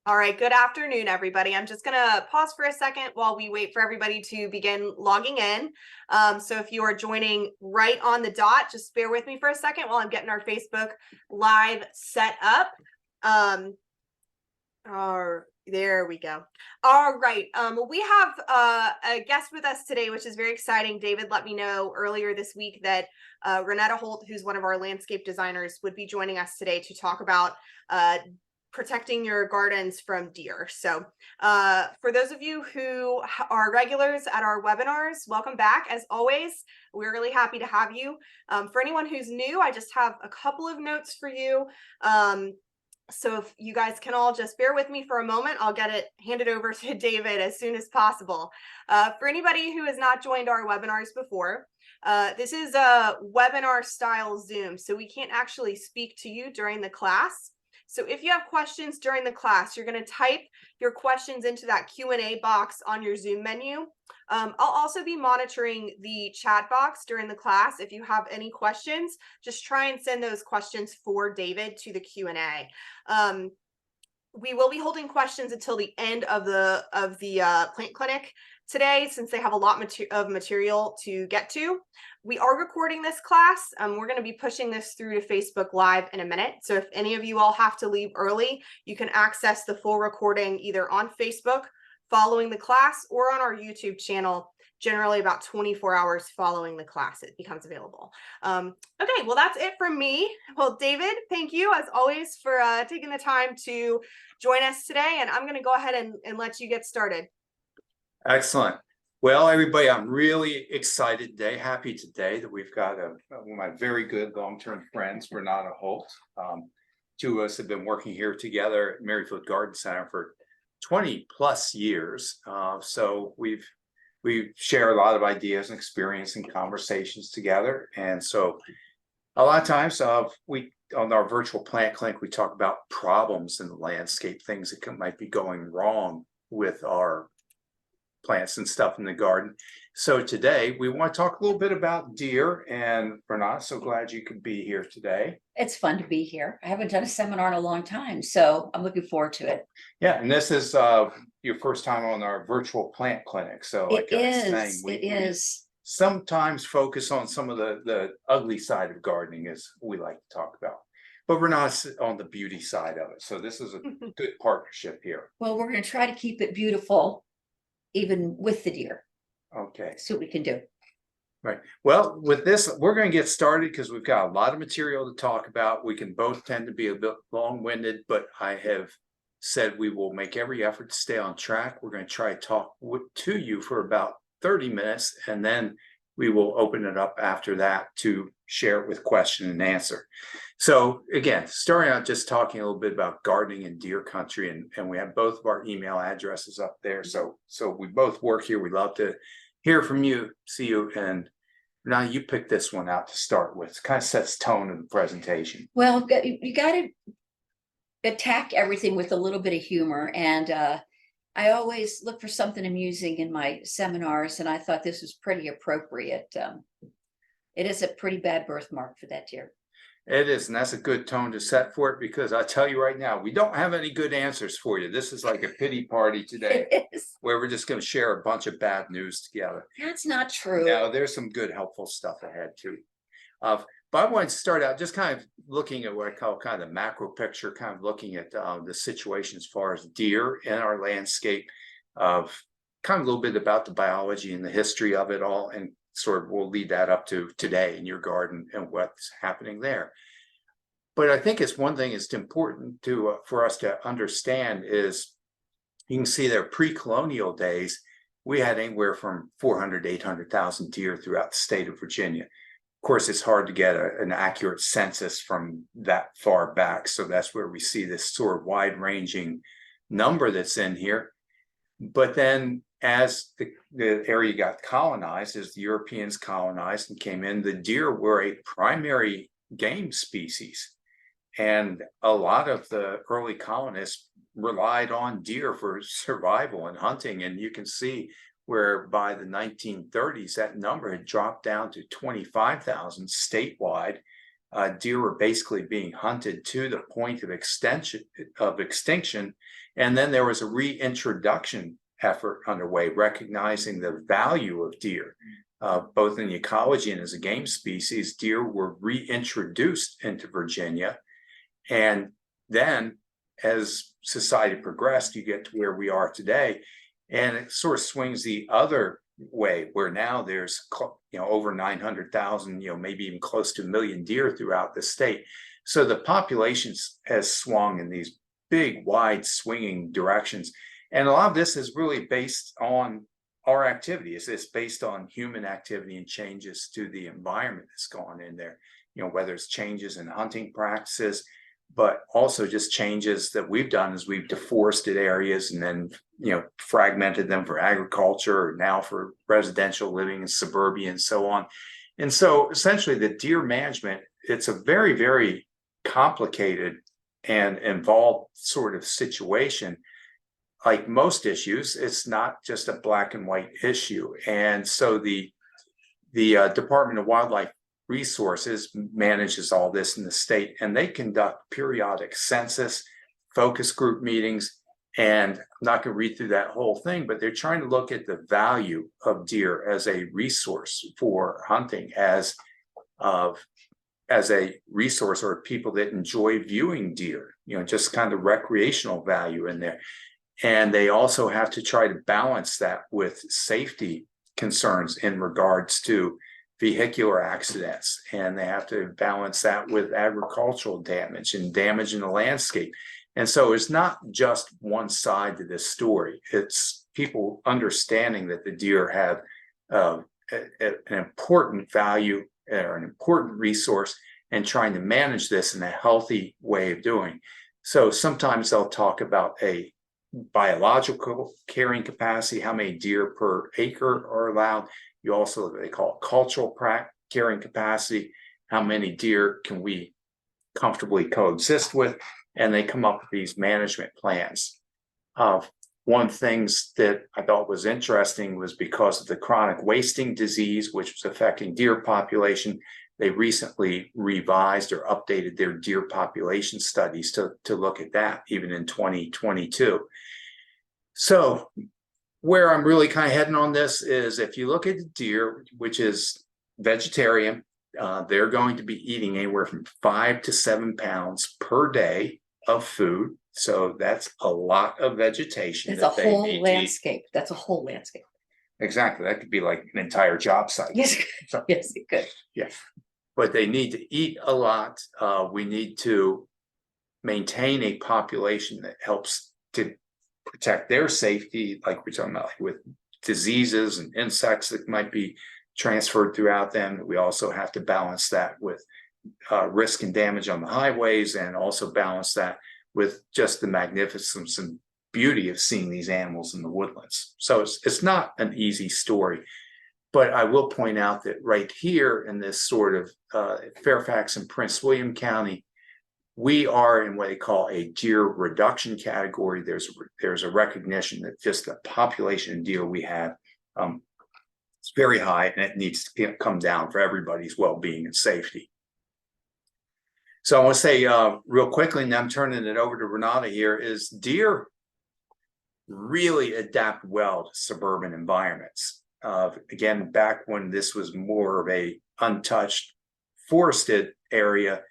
All right, good afternoon, everybody. I'm just going to pause for a second while we wait for everybody to begin logging in. So if you are joining right on the dot, just bear with me for a second while I'm getting our Facebook Live set up. There we go. All right. We have a guest with us today, which is very exciting. David let me know earlier this week that Renetta Holt, who's one of our landscape designers, would be joining us today to talk about protecting your gardens from deer. So for those of you who are regulars at our webinars, welcome back. As always, we're really happy to have you. For anyone who's new, I just have a couple of notes for you. So if you guys can all just bear with me for a moment, I'll get it handed over to David as soon as possible. For anybody who has not joined our webinars before, this is a webinar style Zoom, so we can't actually speak to you during the class. So if you have questions during the class, you're going to type your questions into that Q&A box on your Zoom menu. I'll also be monitoring the chat box during the class. If you have any questions, just try and send those questions for David to the Q&A. We will be holding questions until the end of the plant clinic today, since they have a lot of material to get to. We are recording this class. We're going to be pushing this through to Facebook Live in a minute. So if any of you all have to leave early, you can access the full recording either on Facebook following the class or on our YouTube channel. Generally about 24 hours following the class, it becomes available. Okay, well, that's it from me. Well, David, thank you as always for taking the time to join us today. And I'm going to go ahead and let you get started. Excellent. Well, everybody, I'm really excited today, happy today that we've got one of my very good long-term friends, Renetta Holt. Two of us have been working here together at Merrifield Garden Center for 20 plus years. So we've shared a lot of ideas and experience and conversations together. And so a lot of times on our virtual plant clinic, we talk about problems in the landscape, things that might be going wrong with our plants and stuff in the garden. So today we want to talk a little bit about deer, and Renata, so glad you could be here today. It's fun to be here. I haven't done a seminar in a long time, so I'm looking forward to it. Yeah, and this is your first time on our virtual plant clinic. So like I was saying, we sometimes focus on some of the ugly side of gardening, as we like to talk about. But we're not on the beauty side of it. So this is a good partnership here. Well, we're going to try to keep it beautiful, even with the deer. Okay. See what we can do. Right. Well, with this, we're going to get started because we've got a lot of material to talk about. We can both tend to be a bit long-winded, but I have said we will make every effort to stay on track. We're going to try to talk to you for about 30 minutes, and then we will open it up after that to share it with question and answer. So again, starting out just talking a little bit about gardening in deer country, and we have both of our email addresses up there. So we both work here. We'd love to hear from you, see you, and now you pick this one out to start with. It kind of sets tone of the presentation. Well, you got to attack everything with a little bit of humor, and I always look for something amusing in my seminars, and I thought this was pretty appropriate. It is a pretty bad birthmark for that deer. It is, and that's a good tone to set for it, because I tell you right now, we don't have any good answers for you. This is like a pity party today, where we're just going to share a bunch of bad news together. That's not true. No, there's some good, helpful stuff ahead too. But I wanted to start out just kind of looking at what I call kind of the macro picture, kind of looking at the situation as far as deer in our landscape, of kind of a little bit about the biology and the history of it all, and sort of we'll lead that up to today in your garden and what's happening there. But I think it's one thing it's important to for us to understand is, you can see there pre-colonial days, we had anywhere from 400 to 800,000 deer throughout the state of Virginia. Of course, it's hard to get an accurate census from that far back. So that's where we see this sort of wide-ranging number that's in here. But then as the area got colonized, as the Europeans colonized and came in, the deer were a primary game species. And a lot of the early colonists relied on deer for survival and hunting. And you can see where by the 1930s, that number had dropped down to 25,000 statewide. deer were basically being hunted to the point of extinction. And then there was a reintroduction effort underway, recognizing the value of deer, both in the ecology and as a game species. Deer were reintroduced into Virginia. And then as society progressed, you get to where we are today. And it sort of swings the other way, where now there's over 900,000, maybe even close to 1 million deer throughout the state. So the population has swung in these big, wide swinging directions. And a lot of this is really based on our activity. It's based on human activity and changes to the environment that's gone in there, whether it's changes in hunting practices, but also just changes that we've done as we've deforested areas and then, fragmented them for agriculture, or now for residential living and suburbia and so on. And so essentially the deer management, it's a very, very complicated and involved sort of situation. Like most issues, it's not just a black and white issue. And so the Department of Wildlife Resources manages all this in the state, and they conduct periodic census, focus group meetings. And I'm not going to read through that whole thing, but they're trying to look at the value of deer as a resource for hunting, as a resource, or people that enjoy viewing deer, just kind of recreational value in there. And they also have to try to balance that with safety concerns in regards to vehicular accidents. And they have to balance that with agricultural damage and damage in the landscape. And so it's not just one side to this story. It's people understanding that the deer have an important value or an important resource, and trying to manage this in a healthy way of doing. So sometimes they'll talk about a biological carrying capacity, how many deer per acre are allowed. You also, they call it cultural carrying capacity, how many deer can we comfortably coexist with, and they come up with these management plans. One things that I thought was interesting was because of the chronic wasting disease, which was affecting deer population, they recently revised or updated their deer population studies to look at that, even in 2022. So where I'm really kind of heading on this is, if you look at the deer, which is vegetarian, they're going to be eating anywhere from 5 to 7 pounds per day of food. So that's a lot of vegetation. It's a whole landscape. That's a whole landscape. Exactly. That could be like an entire job site. Yes, So, yes, it could. yeah. But they need to eat a lot. We need to maintain a population that helps to protect their safety, like we're talking about, like with diseases and insects that might be transferred throughout them. We also have to balance that with risk and damage on the highways, and also balance that with just the magnificence and beauty of seeing these animals in the woodlands. So it's not an easy story. But I will point out that right here in this sort of Fairfax and Prince William County, we are in what they call a deer reduction category. There's a recognition that just the population of deer we have is very high, and it needs to come down for everybody's well-being and safety. So I want to say real quickly, and I'm turning it over to Renata here, is deer really adapt well to suburban environments. Again, back when this was more of a untouched forested area,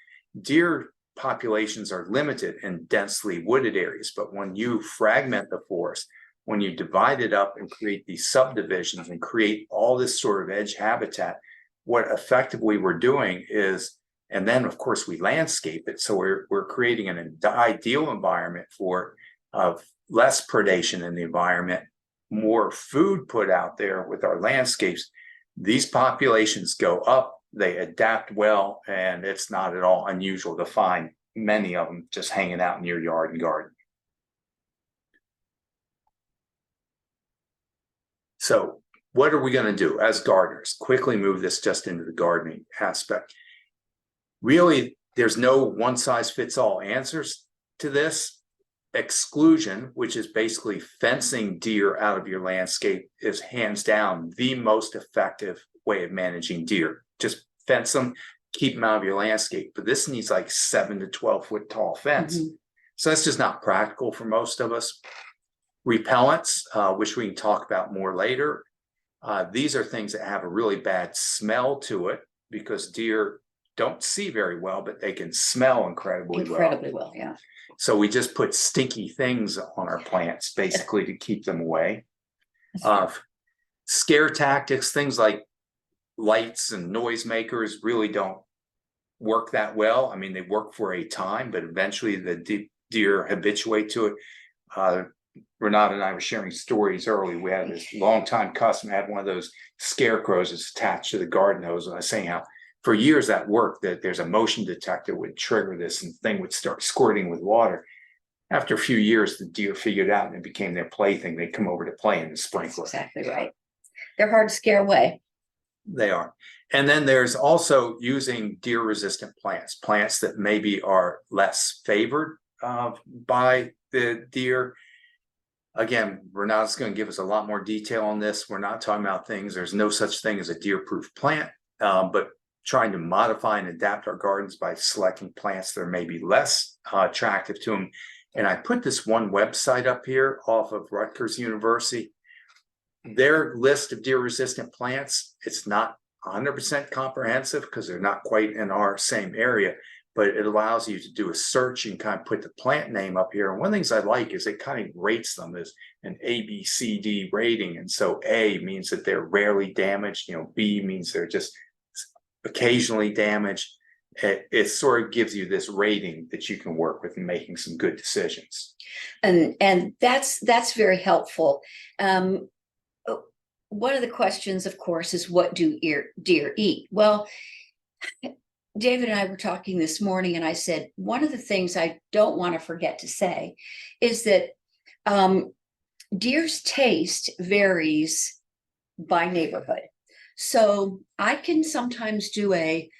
deer populations are limited in densely wooded areas. But when you fragment the forest, when you divide it up and create these subdivisions and create all this sort of edge habitat, what effectively we're doing is, and then of course we landscape it, so we're creating an ideal environment for less predation in the environment, more food put out there with our landscapes. These populations go up, they adapt well, and it's not at all unusual to find many of them just hanging out in your yard and garden. So what are we going to do as gardeners? Quickly move this just into the gardening aspect. Really, there's no one size fits all answers to this. Exclusion, which is basically fencing deer out of your landscape, is hands down the most effective way of managing deer. Just fence them, keep them out of your landscape, but this needs like 7 to 12 foot tall fence. Mhm. So that's just not practical for most of us. Repellents, which we can talk about more later. These are things that have a really bad smell to it because deer don't see very well, but they can smell incredibly well. Incredibly well, yeah. So we just put stinky things on our plants basically to keep them away. Scare tactics, things like lights and noisemakers really don't work that well. I mean, they work for a time, but eventually the deer habituate to it. Renata and I were sharing stories early. We had this longtime customer had one of those scarecrows that's attached to the garden hose. And I was saying how for years that worked, that there's a motion detector would trigger this and the thing would start squirting with water. After a few years, the deer figured out and it became their plaything. They'd come over to play in the sprinkler. That's exactly right. They're hard to scare away. They are. And then there's also using deer resistant plants, plants that maybe are less favored by the deer. Again, Renata's going to give us a lot more detail on this. We're not talking about things. There's no such thing as a deer-proof plant, but trying to modify and adapt our gardens by selecting plants that are maybe less attractive to them. And I put this one website up here off of Rutgers University. Their list of deer-resistant plants, it's not 100% comprehensive because they're not quite in our same area, but it allows you to do a search and kind of put the plant name up here. And one of the things I like is it kind of rates them as an A, B, C, D rating. And so A means that they're rarely damaged. B means they're just occasionally damaged. It sort of gives you this rating that you can work with in making some good decisions. And that's very helpful. One of the questions, of course, is what do deer eat? Well, David and I were talking this morning, and I said, one of the things I don't want to forget to say is that deer's taste varies by neighborhood. So I can sometimes do a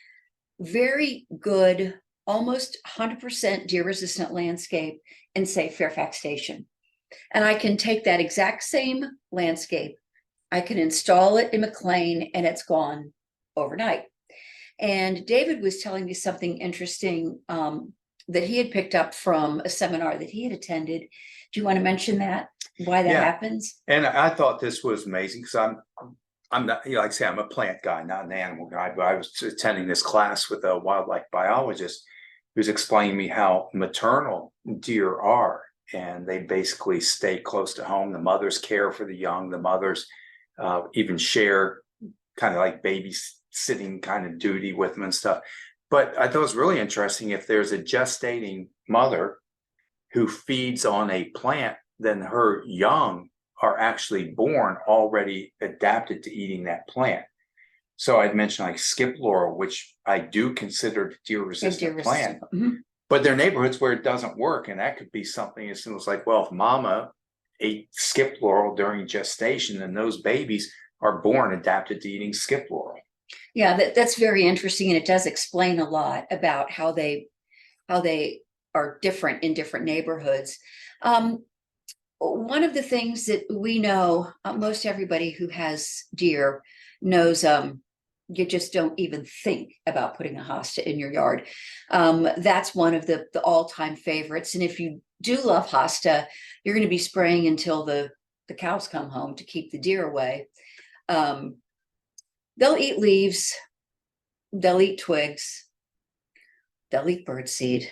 very good, almost 100% deer resistant landscape in, say, Fairfax Station. And I can take that exact same landscape, I can install it in McLean, and it's gone overnight. And David was telling me something interesting that he had picked up from a seminar that he had attended. Do you want to mention that, why that happens? And I thought this was amazing because I'm not, like I say, I'm a plant guy, not an animal guy, but I was attending this class with a wildlife biologist who was explaining to me how maternal deer are. And they basically stay close to home. The mothers care for the young, the mothers even share kind of like babysitting kind of duty with them and stuff. But I thought it was really interesting, if there's a gestating mother who feeds on a plant, then her young are actually born already adapted to eating that plant. So I'd mentioned like skip laurel, which I do consider deer resistant plant, but there are neighborhoods where it doesn't work. And that could be something as simple as like, well, if mama ate skip laurel during gestation, then those babies are born adapted to eating skip laurel. Yeah, that's very interesting. And it does explain a lot about how they are different in different neighborhoods. One of the things that we know, most everybody who has deer knows, you just don't even think about putting a hosta in your yard. That's one of the all-time favorites. And if you do love hosta, you're going to be spraying until the cows come home to keep the deer away. They'll eat leaves, they'll eat twigs, they'll eat birdseed,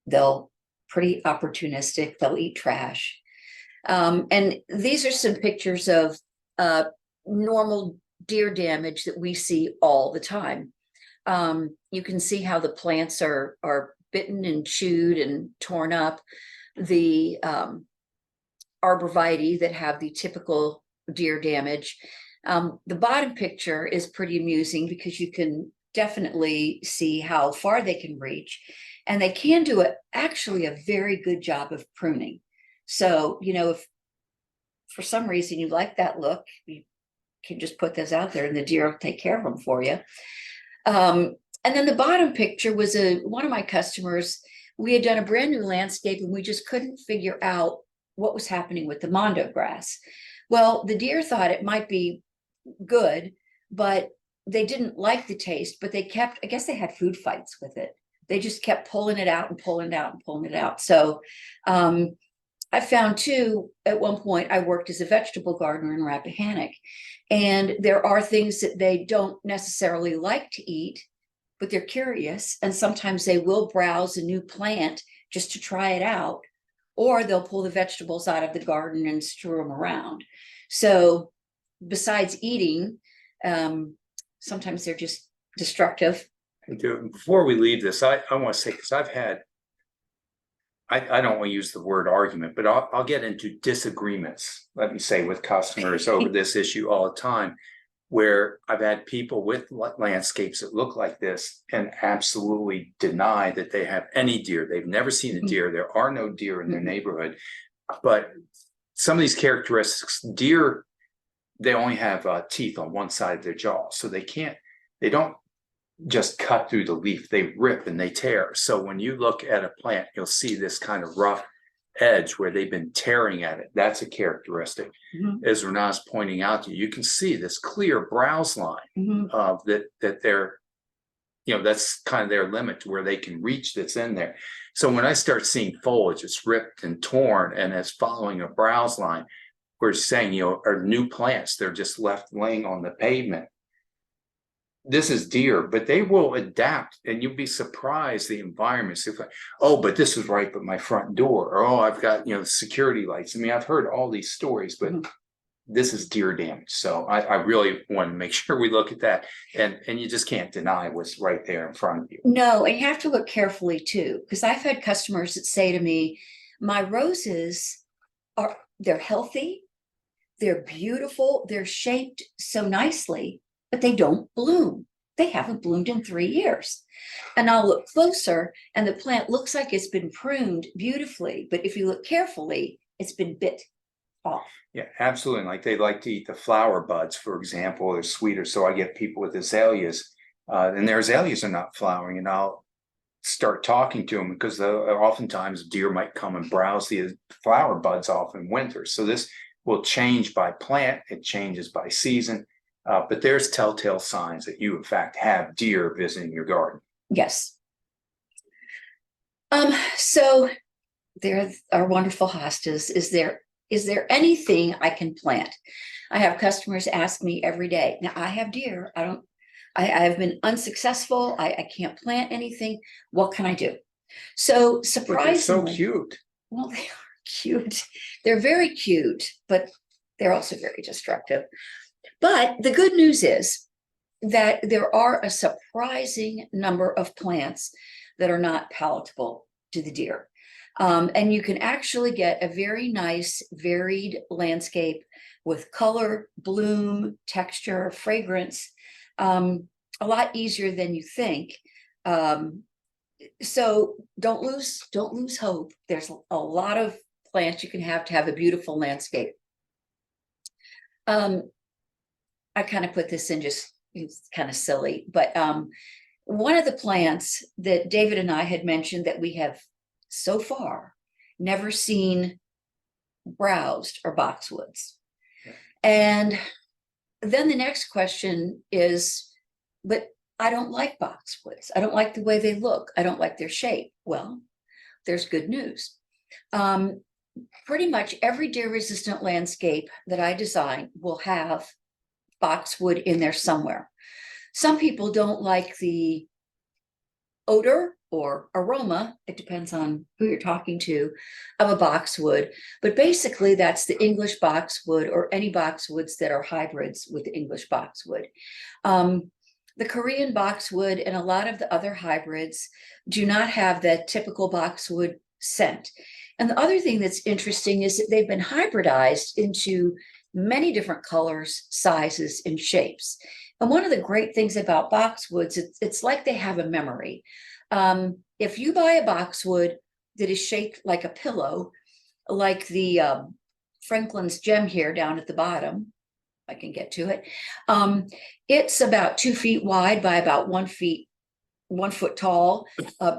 they'll pretty opportunistic, they'll eat trash. And these are some pictures of normal deer damage that we see all the time. You can see how the plants are bitten and chewed and torn up. The arborvitae that have the typical deer damage. The bottom picture is pretty amusing because you can definitely see how far they can reach, and they can do actually a very good job of pruning. So, if for some reason you like that look, you can just put those out there and the deer will take care of them for you. And then the bottom picture was one of my customers. We had done a brand new landscape and we just couldn't figure out what was happening with the mondo grass. Well, the deer thought it might be good, but they didn't like the taste, but they kept, I guess they had food fights with it. They just kept pulling it out and pulling it out and pulling it out. So I found too, at one point, I worked as a vegetable gardener in Rappahannock, and there are things that they don't necessarily like to eat, but they're curious. And sometimes they will browse a new plant just to try it out, or they'll pull the vegetables out of the garden and strew them around. So besides eating, sometimes they're just destructive. Before we leave this, I want to say, because I've had, I don't want to use the word argument, but I'll get into disagreements, let me say, with customers over this issue all the time, where I've had people with landscapes that look like this and absolutely deny that they have any deer. They've never seen a deer. There are no deer in their neighborhood. But some of these characteristics, deer, they only have teeth on one side of their jaw. So they don't just cut through the leaf, they rip and they tear. So when you look at a plant, you'll see this kind of rough edge where they've been tearing at it. That's a characteristic. As Rena's pointing out to you, you can see this clear browse line that they're, that's kind of their limit to where they can reach that's in there. So when I start seeing foliage, it's ripped and torn and it's following a browse line, we're saying, are new plants, they're just left laying on the pavement. This is deer, but they will adapt, and you'll be surprised the environments. If but this is right but my front door, or I've got security lights. I mean, I've heard all these stories, but this is deer damage. So I really want to make sure we look at that, and you just can't deny what's right there in front of you. No, and you have to look carefully too, because I've had customers that say to me, my roses they're healthy, they're beautiful, they're shaped so nicely, but they don't bloom. They haven't bloomed in 3 years. And I'll look closer and the plant looks like it's been pruned beautifully, but if you look carefully, it's been bit off. Yeah, absolutely. Like they like to eat the flower buds, for example, they're sweeter. So I get people with azaleas, and their azaleas are not flowering, and I'll start talking to them because oftentimes deer might come and browse the flower buds off in winter. So this will change by plant, it changes by season. But there's telltale signs that you, in fact, have deer visiting your garden. Yes. So there are wonderful hostas. Is there anything I can plant? I have customers ask me every day. Now I have deer. I have been unsuccessful. I can't plant anything. What can I do? So surprisingly, they're so cute. Well, they are cute. They're very cute, but they're also very destructive. But the good news is that there are a surprising number of plants that are not palatable to the deer. And you can actually get a very nice, varied landscape with color, bloom, texture, fragrance, a lot easier than you think. So don't lose hope. There's a lot of plants you can have to have a beautiful landscape. I kind of put this in it's kind of silly, but one of the plants that David and I had mentioned that we have so far never seen browsed are boxwoods. And then the next question is, but I don't like boxwoods. I don't like the way they look. I don't like their shape. Well, there's good news. Pretty much every deer resistant landscape that I design will have boxwood in there somewhere. Some people don't like the odor or aroma, it depends on who you're talking to, of a boxwood. But basically that's the English boxwood or any boxwoods that are hybrids with the English boxwood. The Korean boxwood and a lot of the other hybrids do not have that typical boxwood scent. And the other thing that's interesting is that they've been hybridized into many different colors, sizes, and shapes. And one of the great things about boxwoods, it's like they have a memory. If you buy a boxwood that is shaped like a pillow, like the Franklin's gem here down at the bottom, if I can get to it, it's about 2 feet wide by about 1 foot tall,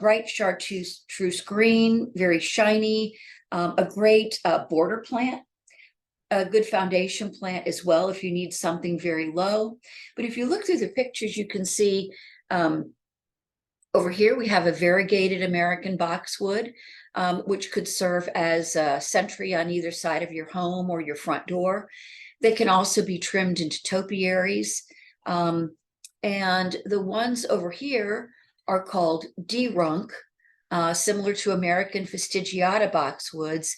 bright chartreuse green, very shiny, a great border plant. a good foundation plant as well if you need something very low. But if you look through the pictures, you can see over here we have a variegated American boxwood, which could serve as a sentry on either side of your home or your front door. They can also be trimmed into topiaries. And the ones over here are called D-Runk, similar to American fastigiata boxwoods,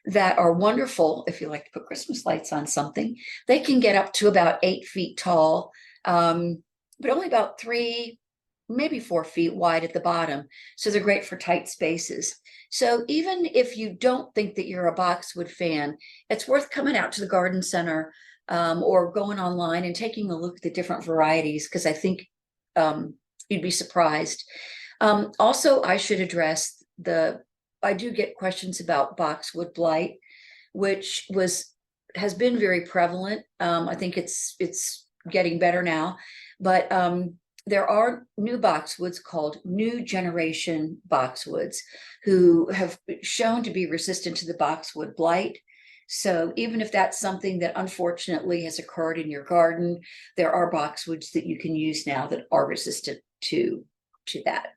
that are wonderful if you like to put Christmas lights on something. They can get up to about 8 feet tall, but only about 3, maybe 4 feet wide at the bottom. So they're great for tight spaces. So even if you don't think that you're a boxwood fan, it's worth coming out to the garden center or going online and taking a look at the different varieties, because I think you'd be surprised. Also, I should address I do get questions about boxwood blight, which has been very prevalent. I think it's getting better now, but there are new boxwoods called new generation boxwoods who have shown to be resistant to the boxwood blight. So even if that's something that unfortunately has occurred in your garden, there are boxwoods that you can use now that are resistant to that.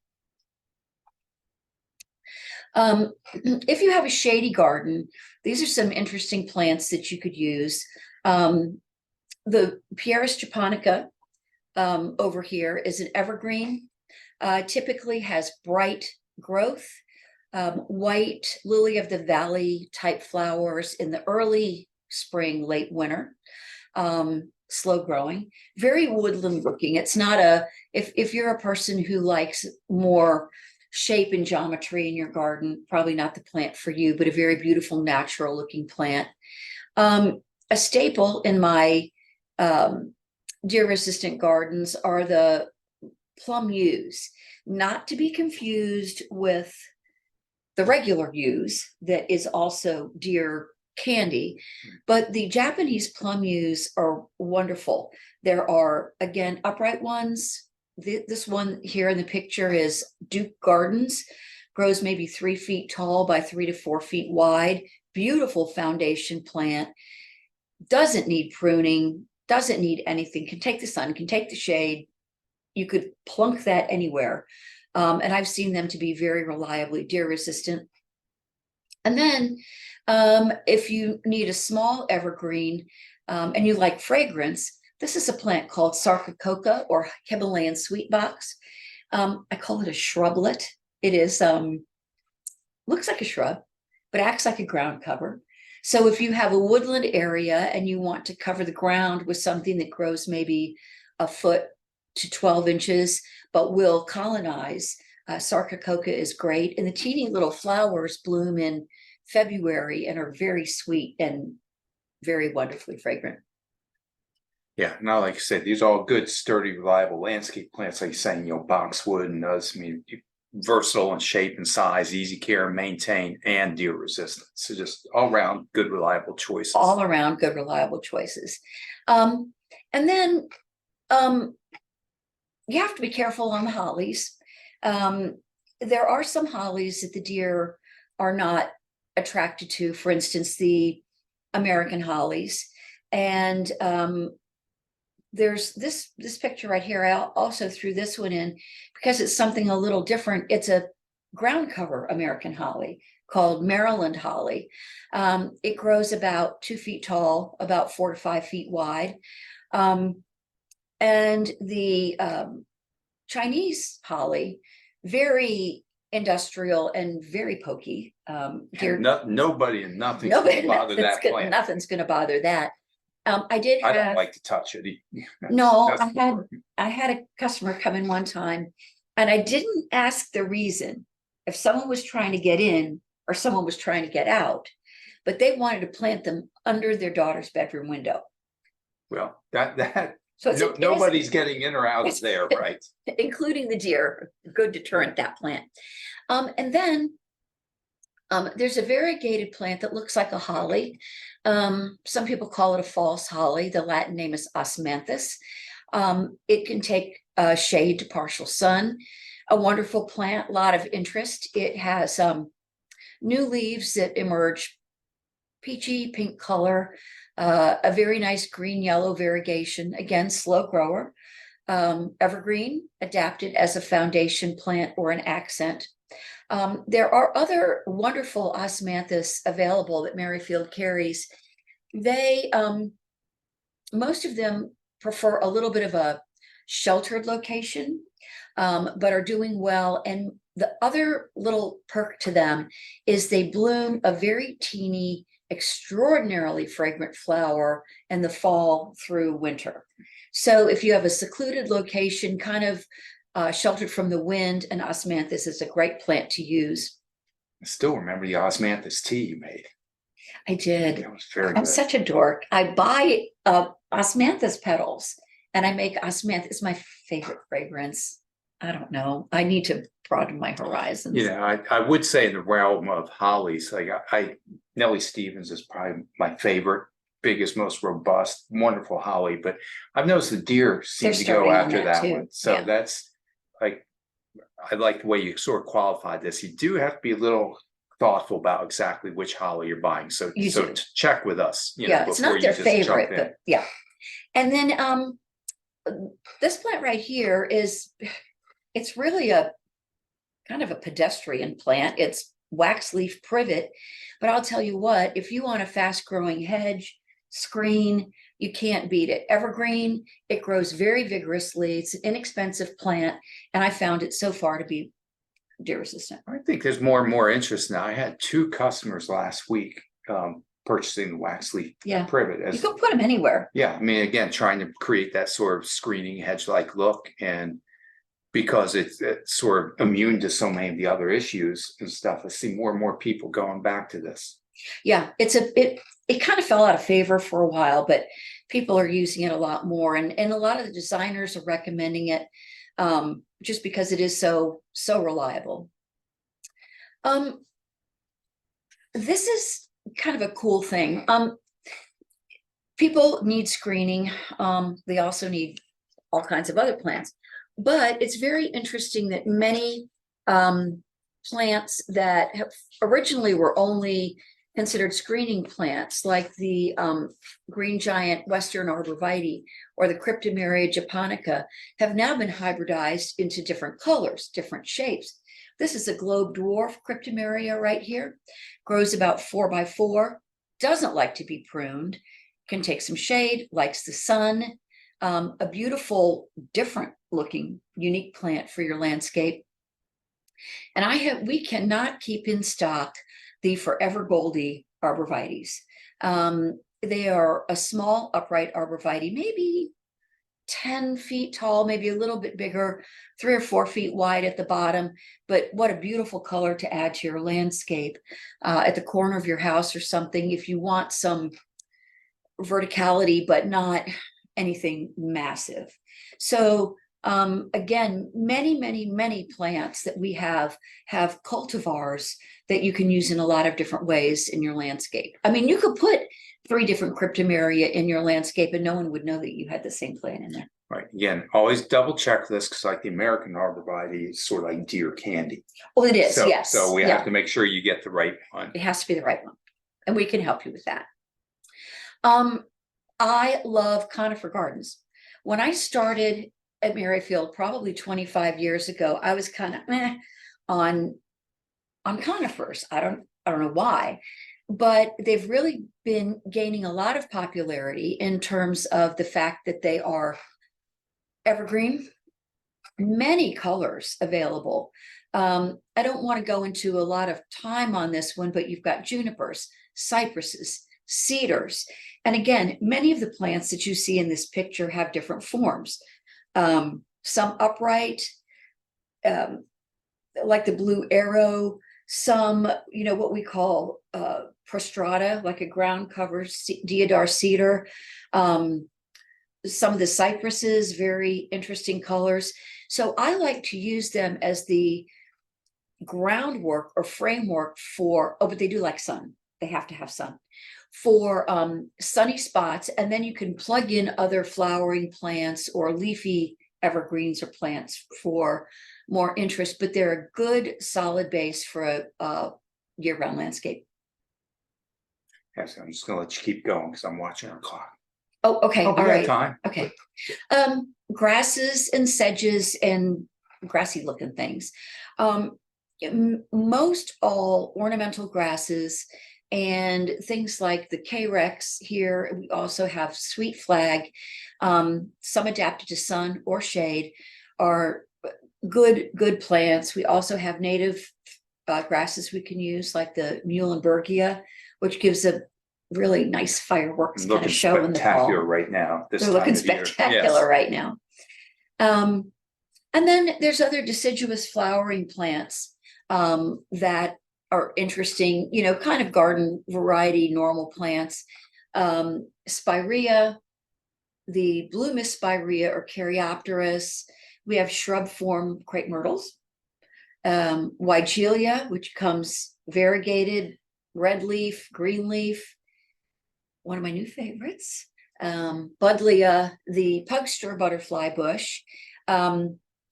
If you have a shady garden, these are some interesting plants that you could use. The Pieris japonica over here is an evergreen, typically has bright growth, white lily of the valley type flowers in the early spring, late winter, slow growing, very woodland looking. It's not if you're a person who likes more shape and geometry in your garden, probably not the plant for you, but a very beautiful natural looking plant. A staple in my deer resistant gardens are the plum yews, not to be confused with the regular yews that is also deer candy, but the Japanese plum yews are wonderful. There are, again, upright ones. This one here in the picture is Duke Gardens, grows maybe 3 feet tall by 3 to 4 feet wide. Beautiful foundation plant, doesn't need pruning, doesn't need anything, can take the sun, can take the shade. You could plunk that anywhere. And I've seen them to be very reliably deer resistant. And then if you need a small evergreen and you like fragrance, this is a plant called Sarcocoa or Himalayan sweetbox. I call it a shrublet. It is looks like a shrub, but acts like a ground cover. So if you have a woodland area and you want to cover the ground with something that grows maybe 1 foot to 12 inches, but will colonize, Sarcocoa is great. And the teeny little flowers bloom in February and are very sweet and very wonderfully fragrant. Yeah, now, like I said, these are all good, sturdy, reliable landscape plants, like you're saying, boxwood and those, versatile in shape and size, easy care and maintain, and deer resistant. So just all around good, reliable choices. All around good, reliable choices. And then you have to be careful on the hollies. There are some hollies that the deer are not attracted to, for instance, the American hollies. And there's this picture right here. I also threw this one in because it's something a little different. It's a ground cover American holly called Maryland holly. It grows about 2 feet tall, about 4 to 5 feet wide. And the Chinese holly, very industrial and very pokey. Nobody and nothing's gonna bother that plant. Nothing's going to bother that. I don't like to touch it. No, I had a customer come in one time, and I didn't ask the reason if someone was trying to get in or someone was trying to get out, but they wanted to plant them under their daughter's bedroom window. Well, that so nobody's getting in or out of there, right? Including the deer. Good deterrent, that plant. And then there's a variegated plant that looks like a holly. Some people call it a false holly. The Latin name is osmanthus. It can take shade to partial sun. A wonderful plant, a lot of interest. It has new leaves that emerge peachy pink color. A very nice green yellow variegation, again, slow grower. Evergreen, adapted as a foundation plant or an accent. There are other wonderful osmanthus available that Merrifield carries. They, most of them prefer a little bit of a sheltered location, but are doing well. And the other little perk to them is they bloom a very teeny, extraordinarily fragrant flower in the fall through winter. So if you have a secluded location, kind of sheltered from the wind, an osmanthus is a great plant to use. I still remember the osmanthus tea you made. I did. It was very I'm good. such a dork. I buy osmanthus petals and I make osmanthus. It's my favorite fragrance. I don't know. I need to broaden my horizons. I would say in the realm of hollies, like Nellie Stevens is probably my favorite, biggest, most robust, wonderful holly. But I've noticed the deer seem They're to go starting on after that that too, one. So yeah. that's like, I like the way you sort of qualified this. You do have to be a little thoughtful about exactly which holly you're buying. So You do. check with us. Yeah, it's before not their you just jump favorite, in. but yeah. And then this plant right here is, it's really a kind of a pedestrian plant. It's wax leaf privet, but I'll tell you what, if you want a fast growing hedge screen, you can't beat it. Evergreen, it grows very vigorously. It's an inexpensive plant, and I found it so far to be deer resistant. I think there's more and more interest now. I had 2 customers last week purchasing the wax leaf Yeah, privet you as can put them anywhere. yeah, I mean, again, trying to create that sort of screening hedge-like look, and because it's sort of immune to so many of the other issues and stuff, I see more and more people going back to this. Yeah, it kind of fell out of favor for a while, but people are using it a lot more, and a lot of the designers are recommending it just because it is so reliable. This is kind of a cool thing. People need screening. They also need all kinds of other plants, but it's very interesting that many plants that have originally were only considered screening plants, like the green giant Western arborvitae or the Cryptomeria japonica, have now been hybridized into different colors, different shapes. This is a globe dwarf Cryptomeria right here. Grows about 4 by 4, doesn't like to be pruned, can take some shade, likes the sun. A beautiful, different looking, unique plant for your landscape. And we cannot keep in stock the Forever Goldie arborvitaes. They are a small upright arborvitae, maybe 10 feet tall, maybe a little bit bigger, 3 or 4 feet wide at the bottom. But what a beautiful color to add to your landscape at the corner of your house or something, if you want some verticality, but not anything massive. So again, many plants that we have cultivars that you can use in a lot of different ways in your landscape. I mean, you could put 3 different Cryptomeria in your landscape and no one would know that you had the same plant in there. Right. Again, always double check this, because like the American arborvitae is sort of like deer candy. Well, it is, So, yes. so we Yeah. have to make sure you get the right one. It has to be the right one. And we can help you with that. I love conifer gardens. When I started at Merrifield probably 25 years ago, I was kind of on conifers. I don't know why, but they've really been gaining a lot of popularity in terms of the fact that they are evergreen, many colors available. I don't want to go into a lot of time on this one, but you've got junipers, cypresses, cedars. And again, many of the plants that you see in this picture have different forms. Some upright, like the blue arrow, some, what we call prostrata, like a ground cover deodar cedar. Some of the cypresses, very interesting colors. So I like to use them as the groundwork or framework for, but they do like sun. They have to have sun for sunny spots. And then you can plug in other flowering plants or leafy evergreens or plants for more interest, but they're a good solid base for a year-round landscape. Yes, I'm just gonna let you keep going because I'm watching our clock. Oh, okay, Oh, all we got right. time. Okay. Grasses and sedges and grassy looking things. Most all ornamental grasses and things like the Carex here. We also have sweet flag. Some adapted to sun or shade are good plants. We also have native grasses we can use, like the Muhlenbergia, which gives a really nice fireworks kind Looking of show in the spectacular fall. right now. This They're time looking of year. spectacular Yes. right now. And then there's other deciduous flowering plants that are interesting, you know, kind of garden variety, normal plants. Spirea, the blue mist spirea or Caryopteris. We have shrub form crepe myrtles. Weigelia, which comes variegated, red leaf, green leaf. One of my new favorites. Buddleia, the pugster butterfly bush.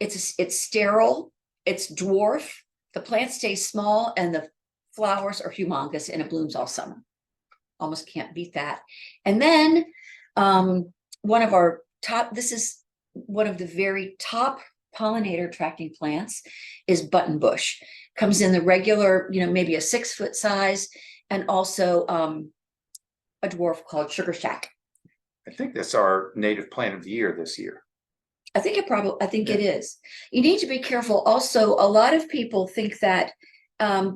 It's sterile, it's dwarf. The plant stays small and the flowers are humongous and it blooms all summer. Almost can't beat that. And then one of our top, this is one of the very top pollinator attracting plants is buttonbush. Comes in the regular, you know, maybe a 6-foot size, and also a dwarf called sugar shack. I think that's our native plant of the year this year. I think it is. You need to be careful. Also, a lot of people think that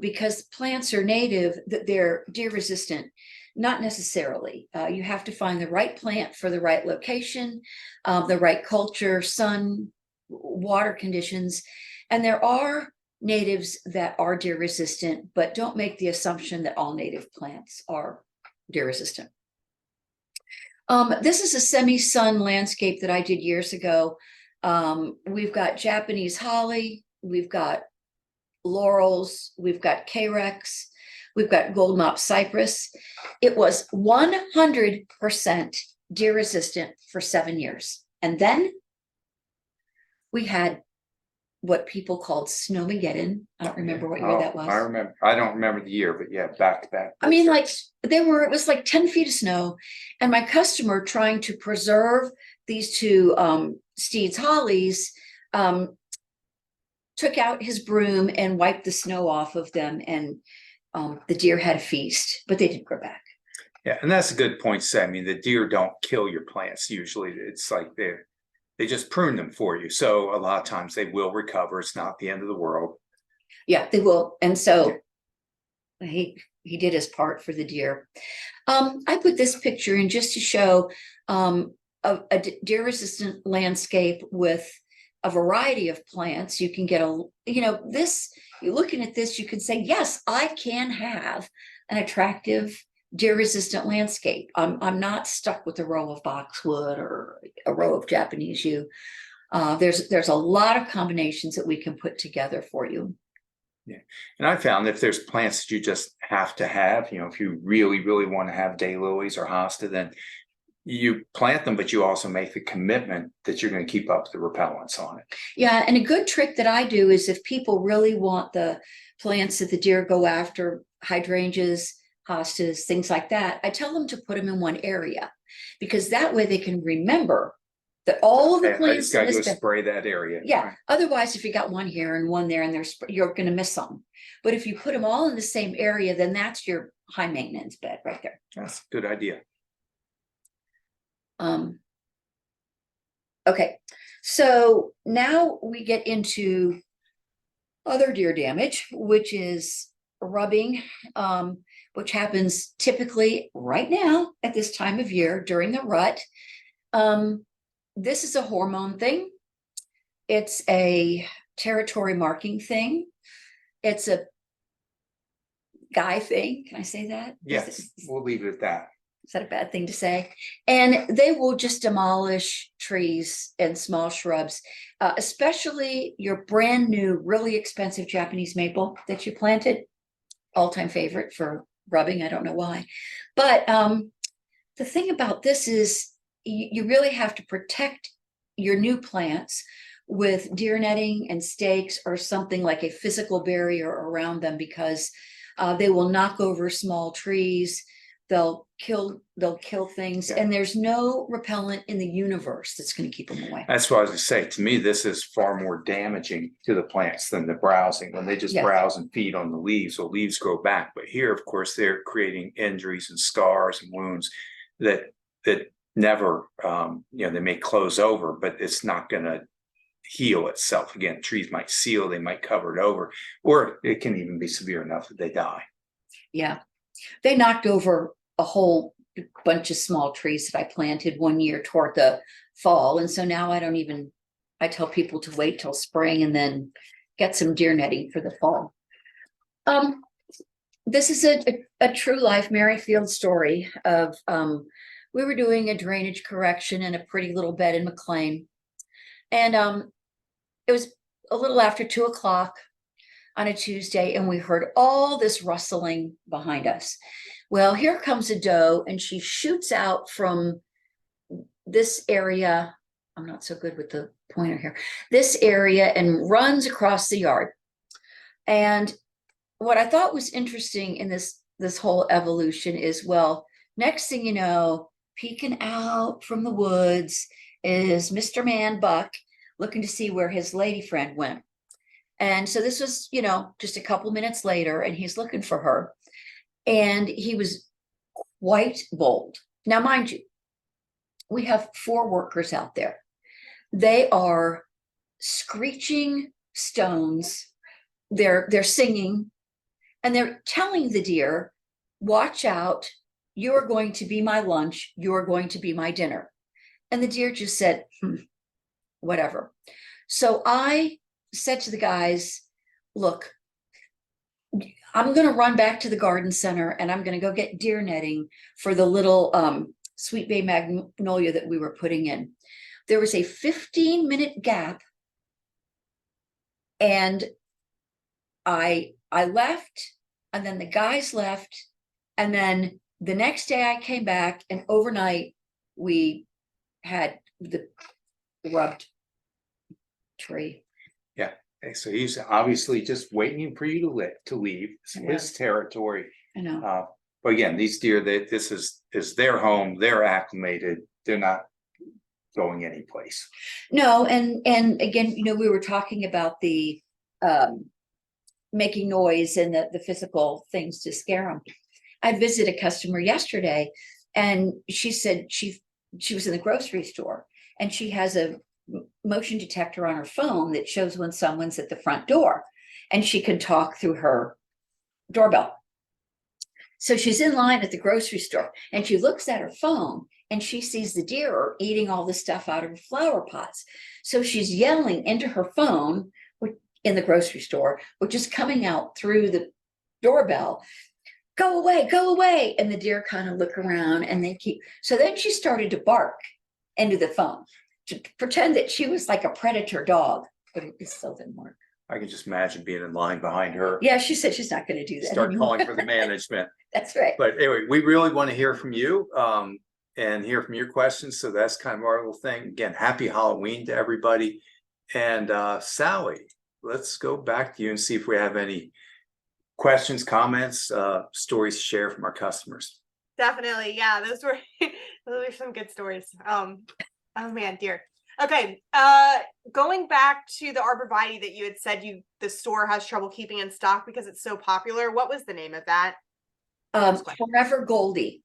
because plants are native, that they're deer resistant. Not necessarily. You have to find the right plant for the right location, the right culture, sun, water conditions. And there are natives that are deer resistant, but don't make the assumption that all native plants are deer resistant. This is a semi-sun landscape that I did years ago. We've got Japanese holly, we've got laurels, we've got Carex, we've got gold mop cypress. It was 100% deer resistant for 7 years. And then we had what people called Snowmageddon. I don't remember what year that was. I remember. I don't remember the year, but yeah, back to back. I mean, like it was like 10 feet of snow, and my customer, trying to preserve these two Steed's hollies, took out his broom and wiped the snow off of them, and the deer had a feast, but they didn't grow back. Yeah, and that's a good point to say. I mean, the deer don't kill your plants usually. It's like they just prune them for you. So a lot of times they will recover. It's not the end of the world. Yeah, they will. And so he did his part for the deer. I put this picture in just to show a deer resistant landscape with a variety of plants. You can get you're looking at this, you can say, yes, I can have an attractive deer resistant landscape. I'm not stuck with a row of boxwood or a row of Japanese yew. There's a lot of combinations that we can put together for you. Yeah, and I found if there's plants that you just have to have, if you really, really want to have daylilies or hosta, then you plant them, but you also make the commitment that you're going to keep up the repellents on it. Yeah, and a good trick that I do is if people really want the plants that the deer go after, hydrangeas, hostas, things like that, I tell them to put them in one area, because that way they can remember that all of the plants. I just got to go spray that area. Yeah. Right. Otherwise, if you got one here and one there, and you're going to miss some. But if you put them all in the same area, then that's your high maintenance bed right there. That's a good idea. Okay, so now we get into other deer damage, which is rubbing, which happens typically right now at this time of year during the rut. This is a hormone thing. It's a territory marking thing. It's a guy thing. Can I say that? Yes, we'll leave it at that. Is that a bad thing to say? And they will just demolish trees and small shrubs, especially your brand new, really expensive Japanese maple that you planted. All-time favorite for rubbing. I don't know why. But the thing about this is you really have to protect your new plants with deer netting and stakes or something like a physical barrier around them, because they will knock over small trees. they'll kill things, Yeah. and there's no repellent in the universe that's going to keep them away. That's what I was gonna say. To me, this is far more damaging to the plants than the browsing. When they just Yes. browse and feed on the leaves, so leaves grow back. But here, of course, they're creating injuries and scars and wounds that never, they may close over, but it's not gonna heal itself. Again, trees might seal, they might cover it over, or it can even be severe enough that they die. Yeah, they knocked over a whole bunch of small trees that I planted one year toward the fall, and so now I tell people to wait till spring and then get some deer netting for the fall. This is a true life Merrifield story of we were doing a drainage correction in a pretty little bed in McLean, and it was a little after 2 o'clock on a Tuesday, and we heard all this rustling behind us. Well, here comes a doe, and she shoots out from this area. I'm not so good with the pointer here. This area, and runs across the yard. And what I thought was interesting in this whole evolution is, well, next thing you know, peeking out from the woods is Mr. Man Buck, looking to see where his lady friend went. And so this was, just a couple minutes later, and he's looking for her. And he was quite bold. Now, mind you, we have 4 workers out there. They are screeching stones. They're singing, and they're telling the deer, watch out, you're going to be my lunch, you're going to be my dinner. And the deer just said, whatever. So I said to the guys, look, I'm going to run back to the garden center, and I'm going to go get deer netting for the little Sweet Bay magnolia that we were putting in. There was a 15-minute gap, and I left, and then the guys left, and then the next day I came back, and overnight we had the rubbed tree. Yeah. Okay, so he's obviously just waiting for you to leave. It's I know. his territory. I know. But again, these deer, this is their home. They're acclimated. They're not going anyplace. No, and again, we were talking about the making noise and the physical things to scare them. I visited a customer yesterday, and she said she was in the grocery store, and she has a motion detector on her phone that shows when someone's at the front door, and she can talk through her doorbell. So she's in line at the grocery store, and she looks at her phone, and she sees the deer are eating all the stuff out of her flower pots. So she's yelling into her phone in the grocery store, which is coming out through the doorbell, go away, go away. And the deer kind of look around, and so then she started to bark into the phone to pretend that she was like a predator dog, but it still didn't work. I can just imagine being in line behind her. Yeah, she said she's not going to do that. Start anymore. calling for the management. That's right. But anyway, we really want to hear from you and hear from your questions. So that's kind of our little thing. Again, happy Halloween to everybody. And Sally, let's go back to you and see if we have any questions, comments, stories to share from our customers. Definitely. Yeah, those were some good stories. Oh man, dear. Okay. Going back to the arborvitae that you had said the store has trouble keeping in stock because it's so popular. What was the name of that? Forever Goldie.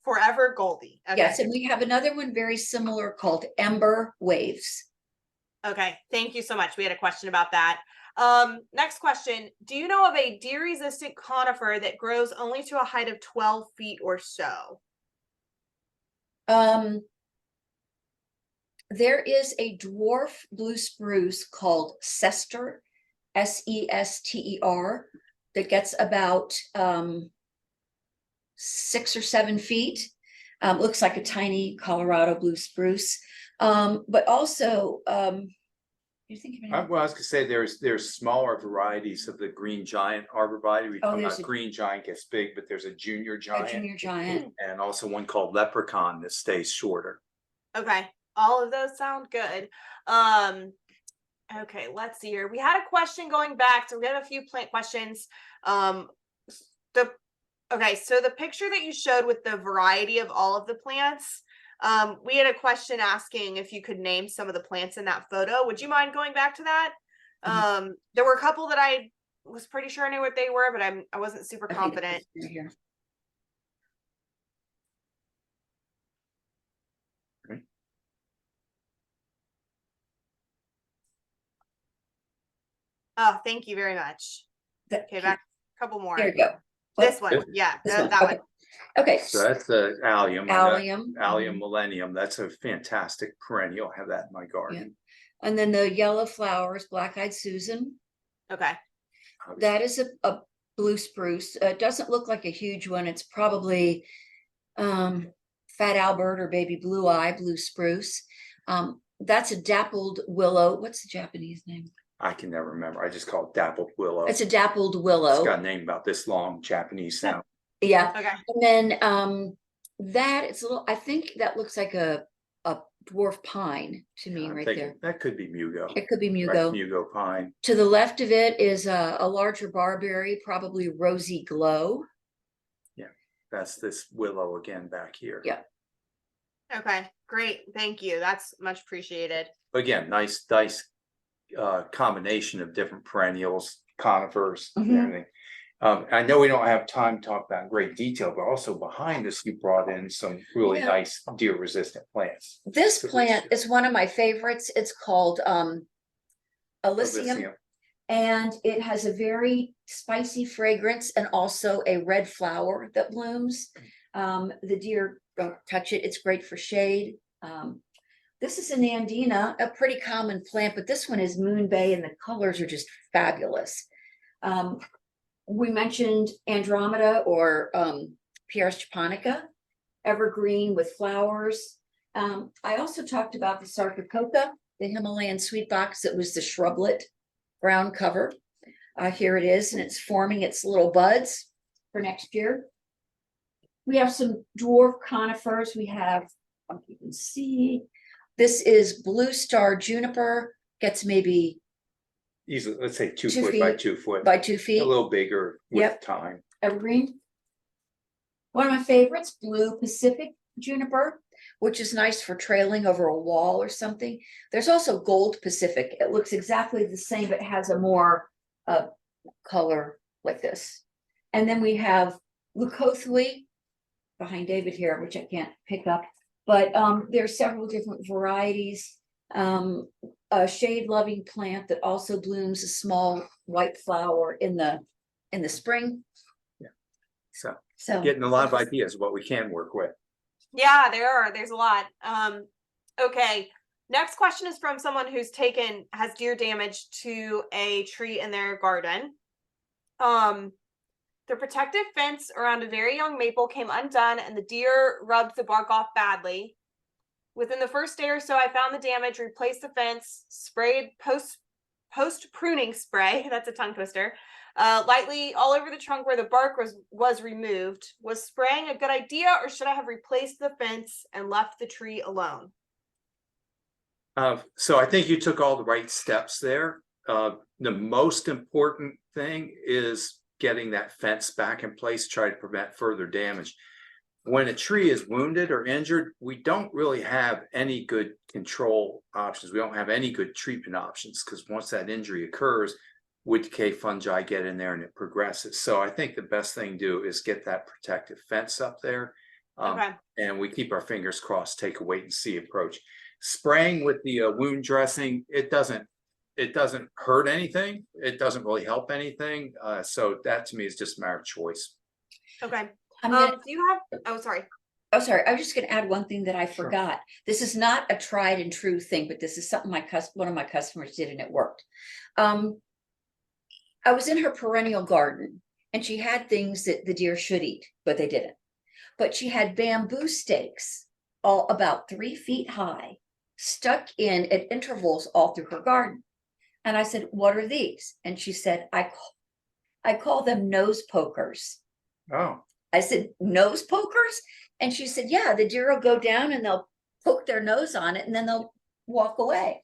Forever Goldie. Okay. Yes, and we have another one very similar called Ember Waves. Okay, thank you so much. We had a question about that. Next question. Do you know of a deer-resistant conifer that grows only to a height of 12 feet or so? There is a dwarf blue spruce called Sester, Sester, that gets about 6 or 7 feet. Looks like a tiny Colorado blue spruce. But also, you think of Well, I was gonna say there's smaller varieties of the green giant arborvitae. We talk there's about a- green giant gets big, but there's a junior a giant junior giant? and also one called leprechaun that stays shorter. Okay, all of those sound good. Okay, let's see here. We had a question going back, so we have a few plant questions. The Okay, so the picture that you showed with the variety of all of the plants, we had a question asking if you could name some of the plants in that photo. Would you mind going back to that? There were a couple that I was pretty sure I knew what they were, but I wasn't super Okay, confident. right here. Oh, thank you very much. That- Okay, back a couple more. There you go. This What? one, yeah, This that one, that okay. one. Okay, So that's the allium. allium. Allium millennium. That's a fantastic perennial. I have that in my garden. And then the yellow flowers, black-eyed Susan. Okay, That is a blue spruce. It doesn't look like a huge one. It's probably Fat Albert or baby blue eye, blue spruce. That's a dappled willow. What's the Japanese name? I can never remember. I just call it dappled willow. It's a dappled It's willow. got a name about this long, Japanese sound. Yeah. okay. And then that it's a little, I think that looks like a dwarf pine to me I'm right thinking there. that could be Mugo. It could be Right, Mugo. Mugo pine. To the left of it is a larger barberry, probably Rosy Glow. That's this willow again back here. Yeah. Okay, great. Thank you. That's much appreciated. Again, nice combination of different perennials, conifers, and Mhm. everything. I know we don't have time to talk about in great detail, but also behind us, you brought in some really Yeah. nice deer resistant plants. This So plant this- is one of my favorites. It's called Alyssium, Alyssium. and it has a very spicy fragrance and also a red flower that blooms. The deer don't touch it. It's great for shade. This is an Andina, a pretty common plant, but this one is Moon Bay, and the colors are just fabulous. We mentioned Andromeda or Pieris japonica, evergreen with flowers. I also talked about the Sarcococa, the Himalayan sweet box that was the shrublet ground cover. Here it is, and it's forming its little buds for next year. We have some dwarf conifers. We have, you can see, this is Blue Star juniper, gets maybe Easily, let's say 2 2 foot by feet 2 foot, by 2 a feet. little bigger with Yep. time. Evergreen. One of my favorites, Blue Pacific juniper, which is nice for trailing over a wall or something. There's also Gold Pacific. It looks exactly the same, but has a more color like this. And then we have Leucothui behind David here, which I can't pick up, but there's several different varieties. A shade loving plant that also blooms a small white flower in the spring. So So getting a lot of ideas of what we can work with. Yeah, there's a lot. Okay. Next question is from someone who's has deer damage to a tree in their garden. The protective fence around a very young maple came undone and the deer rubbed the bark off badly. Within the first day or so, I found the damage, replaced the fence, sprayed post pruning spray. That's a tongue twister. Lightly all over the trunk where the bark was removed. Was spraying a good idea, or should I have replaced the fence and left the tree alone? So I think you took all the right steps there. The most important thing is getting that fence back in place, try to prevent further damage. When a tree is wounded or injured, we don't really have any good control options. We don't have any good treatment options because once that injury occurs, wood decay fungi get in there and it progresses. So I think the best thing to do is get that protective fence up there. Okay. And we keep our fingers crossed, take a wait and see approach. Spraying with the wound dressing, it doesn't hurt anything. It doesn't really help anything. So that to me is just a matter of choice. Okay. I'm gonna, Do you have, oh, sorry. oh, sorry, I was just gonna add one thing that I Sure. forgot. This is not a tried and true thing, but this is something one of my customers did and it worked. I was in her perennial garden and she had things that the deer should eat, but they didn't. But she had bamboo stakes, all about 3 feet high, stuck in at intervals all through her garden. And I said, "What are these?" And she said, I call them nose pokers. Oh, I said, "Nose pokers?" And she said, "Yeah, the deer will go down and they'll poke their nose on it and then they'll walk away."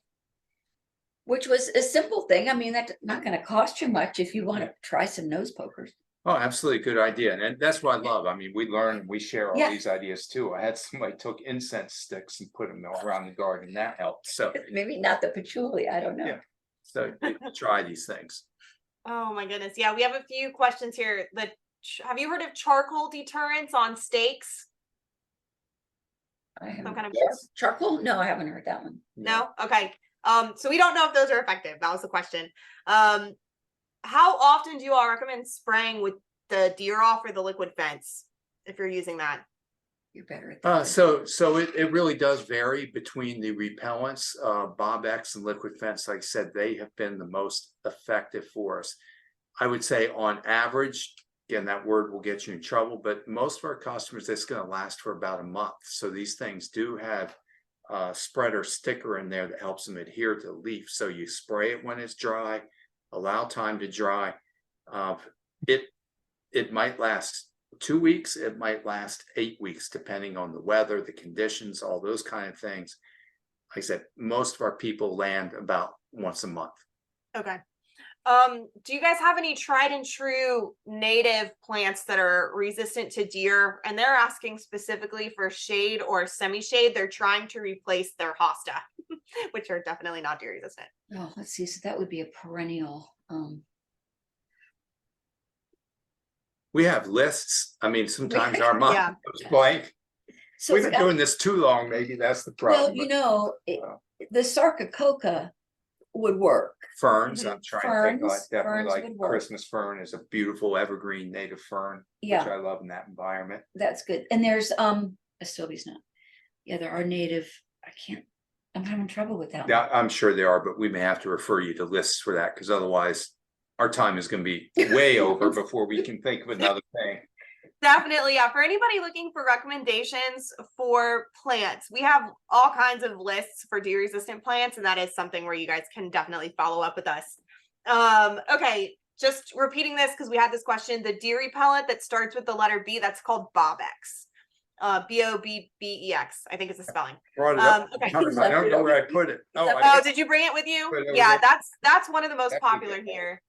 Which was a simple thing. I mean, that's not going to cost you much if you want to try some nose pokers. Oh, absolutely, good idea, and that's what I love. I mean, we learn, we share all Yeah. these ideas too. I had somebody took incense sticks and put them all around the garden, that helped, so, Maybe not the patchouli, I don't know. Yeah. so try these things. Oh my goodness. Yeah, we have a few questions here. Have you heard of charcoal deterrents on steaks? I haven't- Some kind of Charcoal? No, I haven't heard that one. no? Okay. So we don't know if those are effective. That was the question. How often do you all recommend spraying with the deer off or the liquid fence if you're using that? You're better at that. So it really does vary between the repellents, Bob-X and Liquid Fence. Like I said, they have been the most effective for us. I would say on average, again, that word will get you in trouble, but most of our customers, it's going to last for about a month. So these things do have a spreader sticker in there that helps them adhere to the leaf. So you spray it when it's dry, allow time to dry. It might last 2 weeks, it might last 8 weeks, depending on the weather, the conditions, all those kind of things. Like I said, most of our people land about once a month. Okay. Do you guys have any tried and true native plants that are resistant to deer? And they're asking specifically for shade or semi-shade. They're trying to replace their hosta, which are definitely not deer resistant. Oh, let's see, so that would be a perennial, We have lists. I mean, sometimes our mind Yeah. goes blank. so. We've been doing this too long, maybe that's the Well, problem. you but know, the Sarcococa would work. Ferns, Mhm. I'm trying to think, like Ferns definitely like would work. Christmas fern is a beautiful evergreen native fern, which Yeah, I love in that environment. that's good. And there's, Astilbe's not. Yeah, there are native, I'm having trouble with that one. Yeah, I'm sure they are, but we may have to refer you to lists for that, because otherwise our time is going to be way over before we can think of another thing. Definitely, yeah. For anybody looking for recommendations for plants, we have all kinds of lists for deer resistant plants, and that is something where you guys can definitely follow up with us. Okay, just repeating this because we had this question. The deer repellent that starts with the letter B, that's called Bob-X. Bobbex, I think is the spelling. Brought it up. Okay. I don't know where I put it. Oh, Oh, did you bring it with you? Put it over Yeah, there. that's one of the most That'd be popular good. here.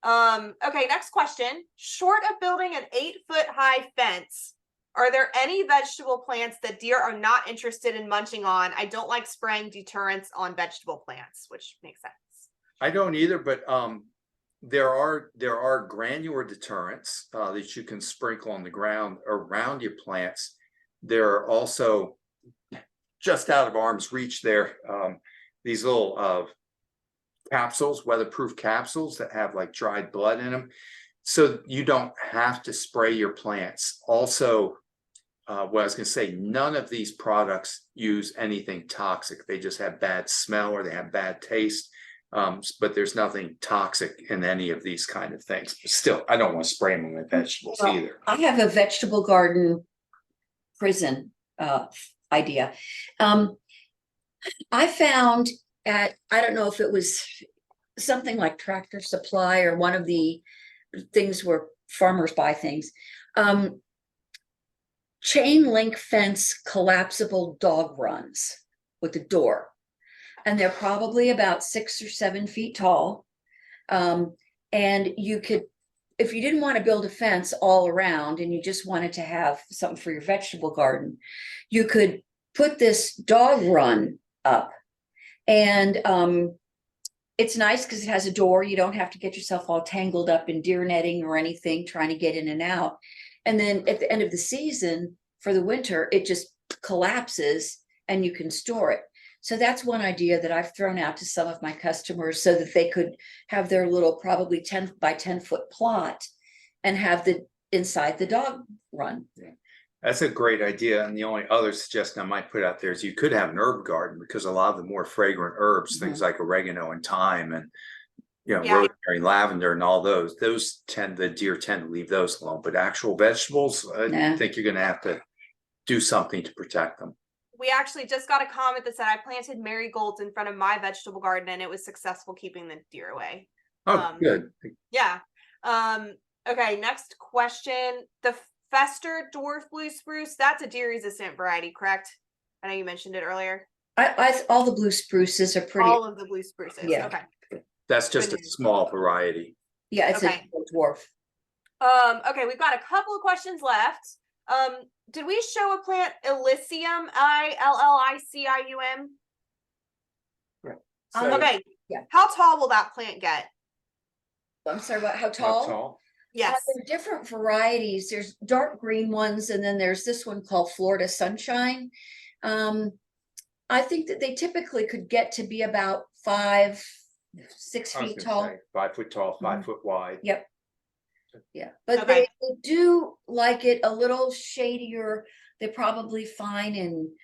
Okay, next question. Short of building an 8-foot high fence, are there any vegetable plants that deer are not interested in munching on? I don't like spraying deterrents on vegetable plants, which makes sense. I don't either, but there are granular deterrents that you can sprinkle on the ground around your plants. There are also just out of arm's reach there, these little capsules, weatherproof capsules that have like dried blood in them. So you don't have to spray your plants. Also, what I was going to say, none of these products use anything toxic. They just have bad smell or they have bad taste. But there's nothing toxic in any of these kind of things. But still, I don't want to spray them with vegetables Well, either. I have a vegetable garden prison idea. I found at, I don't know if it was something like Tractor Supply or one of the things where farmers buy things. Chain link fence collapsible dog runs with a door. And they're probably about 6 or 7 feet tall. And you could, if you didn't want to build a fence all around and you just wanted to have something for your vegetable garden, you could put this dog run up. And it's nice because it has a door. You don't have to get yourself all tangled up in deer netting or anything trying to get in and out. And then at the end of the season for the winter, it just collapses and you can store it. So that's one idea that I've thrown out to some of my customers so that they could have their little probably 10 by 10 foot plot and have the inside the dog run. That's a great idea. And the only other suggestion I might put out there is you could have an herb garden, because a lot of the more fragrant herbs, things like oregano and thyme and Yeah. rosemary, lavender and all those the deer tend to leave those alone. But actual vegetables, I Nah. think you're gonna have to do something to protect them. We actually just got a comment that said I planted marigolds in front of my vegetable garden and it was successful keeping the deer away. Oh, good. Yeah. Okay, next question. The Fester dwarf blue spruce, that's a deer resistant variety, correct? I know you mentioned it earlier. All the blue spruces are pretty, All of the blue spruces. Yeah. Okay. That's just a Good. small variety. yeah, it's Okay. a dwarf. Okay, we've got a couple of questions left. Did we show a plant Illicium, Illicium? So, Okay. yeah. How tall will that plant get? I'm sorry, what, how how tall? tall? Yes. There are different varieties. There's dark green ones, and then there's this one called Florida Sunshine. I think that they typically could get to be about 5, 6 I was feet gonna tall. say 5 foot tall, 5 foot wide. Yep. Yeah, but Okay. they do like it a little shadier. They're probably fine in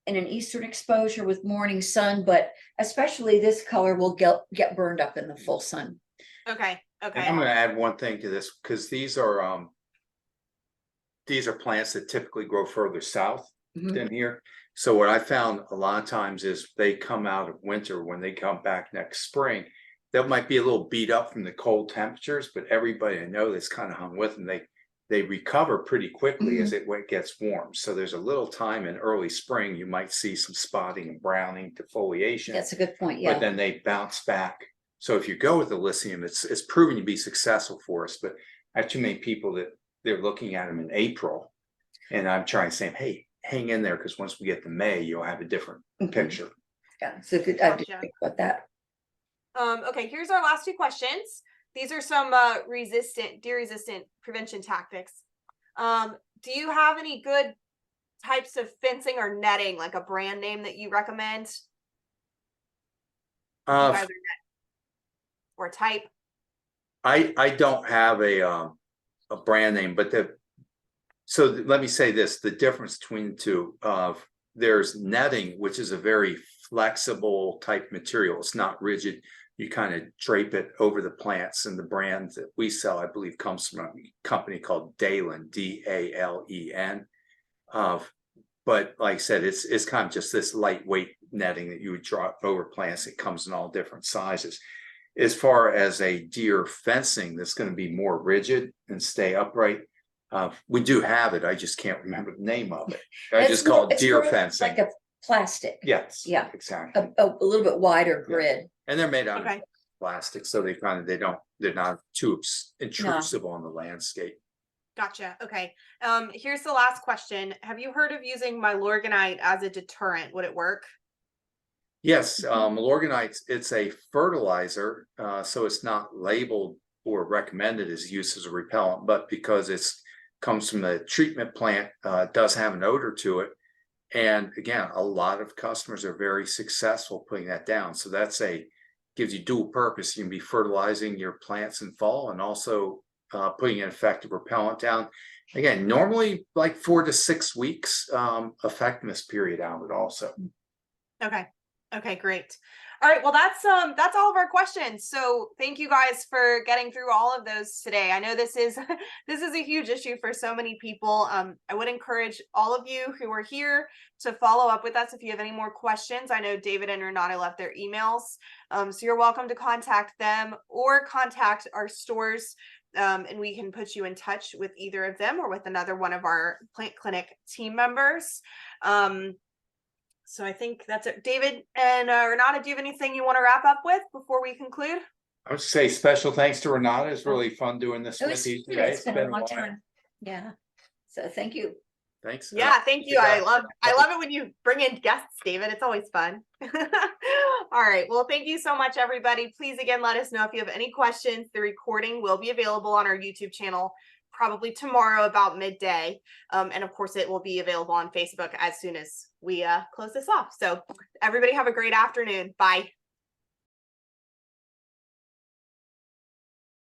an eastern exposure with morning sun, but especially this color will get burned up in the full sun. Okay. And Okay. I'm gonna add one thing to this, because these are plants that typically grow further south Mhm. than here. So what I found a lot of times is they come out of winter, when they come back next spring, that might be a little beat up from the cold temperatures, but everybody I know that's kind of hung with them, they recover pretty quickly as it gets warm. So there's a little time in early spring, you might see some spotting and browning, defoliation. That's a good point, But yeah. then they bounce back. So if you go with the Illicium, it's proven to be successful for us, but I have too many people that they're looking at them in April. And I'm trying to say, hey, hang in there, because once we get to May, you'll have a different Mhm. picture. Yeah, so good, I did Gotcha. think about that. Okay, here's our last two questions. These are some deer resistant prevention tactics. Do you have any good types of fencing or netting, like a brand name that you recommend? You guys are or type? I don't have a brand name, but let me say this, the difference between the two there's netting, which is a very flexible type material. It's not rigid. You kind of drape it over the plants, and the brand that we sell, I believe, comes from a company called Dalen, Dalen. But like I said, it's kind of just this lightweight netting that you would drop over plants. It comes in all different sizes. As far as a deer fencing that's going to be more rigid and stay upright, we do have it. I just can't remember the name of it. I just call it It's deer more fencing. like a plastic. Yes. Yeah. Exactly. A little bit wider Yeah. grid. And they're made out Okay. of plastic, so they're not too intrusive on the landscape. Gotcha. Okay. Here's the last question. Have you heard of using Milorganite as a deterrent? Would it work? Yes, Milorganite, it's a fertilizer, so it's not labeled or recommended as used as a repellent, but because it's comes from the treatment plant, it does have an odor to it. And again, a lot of customers are very successful putting that down. So gives you dual purpose. You can be fertilizing your plants in fall and also putting an effective repellent down. Again, normally like 4 to 6 weeks effectiveness period out it also. Okay. Okay, great. All right, well that's all of our questions. So thank you guys for getting through all of those today. I know this is this is a huge issue for so many people. I would encourage all of you who are here to follow up with us if you have any more questions. I know David and Renata left their emails. So you're welcome to contact them or contact our stores. And we can put you in touch with either of them or with another one of our Plant Clinic team members. So I think that's it. David and Renata, do you have anything you want to wrap up with before we conclude? I would say special thanks to Renata. It's really fun doing this It with was, you you know, today. it's been a long while. time. Yeah. So thank you. Thanks. Yeah, thank you. I love Yeah. it when you bring in guests, David. It's always fun. All right. Well, thank you so much, everybody. Please again, let us know if you have any questions. The recording will be available on our YouTube channel probably tomorrow about midday. And of course, it will be available on Facebook as soon as we close this off. So everybody have a great afternoon. Bye.